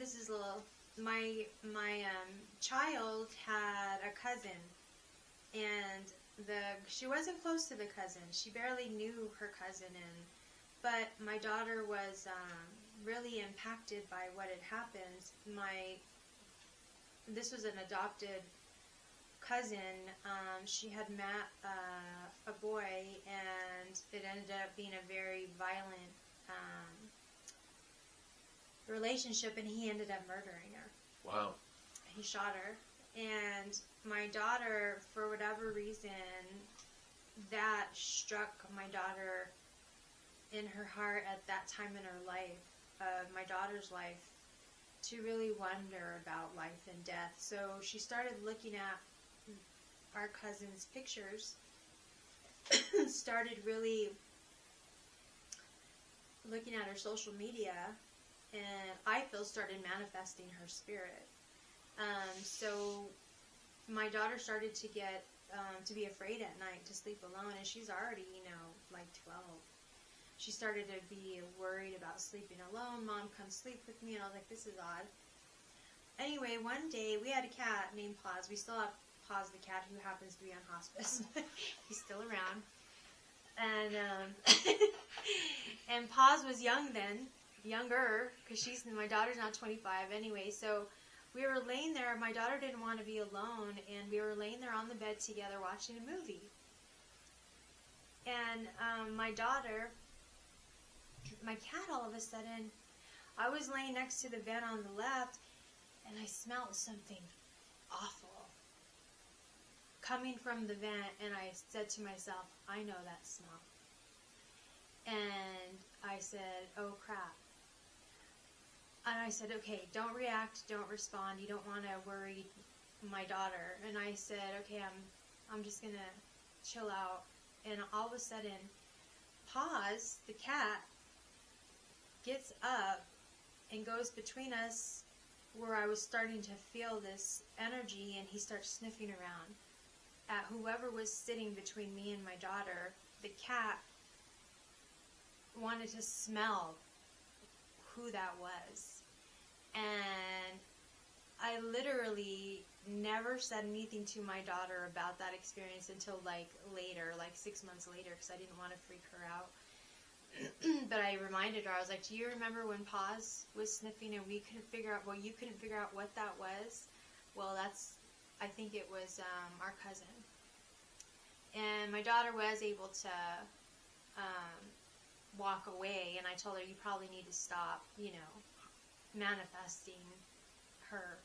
This is a little, my child had a cousin, and she wasn't close to the cousin. She barely knew her cousin, but my daughter was really impacted by what had happened. This was an adopted cousin. She had met a boy, and it ended up being a very violent relationship, and he ended up murdering her. Wow. He shot her. And my daughter, for whatever reason, that struck my daughter in her heart at that time in her life, my daughter's life, to really wonder about life and death. So she started looking at our cousin's pictures, started really looking at her social media, and I feel started manifesting her spirit. So my daughter started to get to be afraid at night to sleep alone, and she's already, like 12. She started to be worried about sleeping alone. Mom, come sleep with me. And I was like, this is odd. Anyway, one day we had a cat named Paws. We still have Paws the cat, who happens to be on hospice. He's still around. And and Paws was younger, because my daughter's now 25 anyway. So we were laying there. My daughter didn't want to be alone, and we were laying there on the bed together watching a movie. And my cat, all of a sudden, I was laying next to the vent on the left, and I smelled something awful coming from the vent, and I said to myself, I know that smell. And I said, oh crap. And I said, okay, don't react, don't respond, you don't want to worry my daughter. And I said, okay, I'm just going to chill out. And all of a sudden, Paws, the cat, gets up and goes between us where I was starting to feel this energy, and he starts sniffing around at whoever was sitting between me and my daughter. The cat wanted to smell who that was. And I literally never said anything to my daughter about that experience until later, 6 months later, because I didn't want to freak her out. But I reminded her, I was like, do you remember when Paws was sniffing and we couldn't figure out, you couldn't figure out what that was? Well, I think it was our cousin. And my daughter was able to walk away, and I told her, you probably need to stop, manifesting her,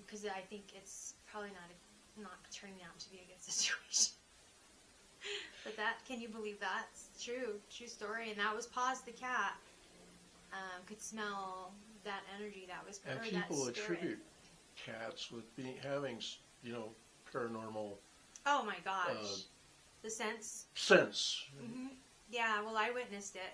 because I think it's probably not turning out to be a good situation. But can you believe that's true story? And that was Paws the cat, could smell that energy that was and people attribute cats with having paranormal. Oh my gosh, the sense. Sense. Mm-hmm. Yeah, well, I witnessed it.